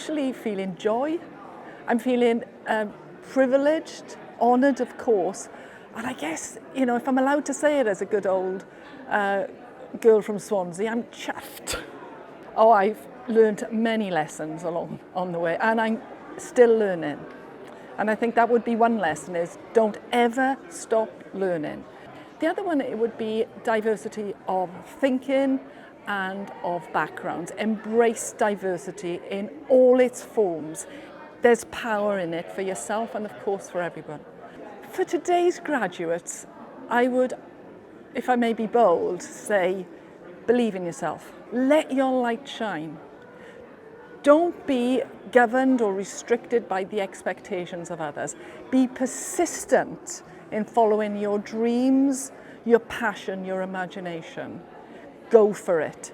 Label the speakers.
Speaker 1: actually feeling joy. I'm feeling privileged, honoured, of course. And I guess, you know, if I'm allowed to say it as a good old girl from Swansea, I'm chuffed. Oh, I've learned many lessons on the way, and I'm still learning. And I think that would be one lesson, is don't ever stop learning. The other one, it would be diversity of thinking and of backgrounds. Embrace diversity in all its forms. There's power in it for yourself and of course for everyone. For today's graduates, I would, if I may be bold, say, believe in yourself. Let your light shine. Don't be governed or restricted by the expectations of others. Be persistent in following your dreams, your passion, your imagination. Go for it.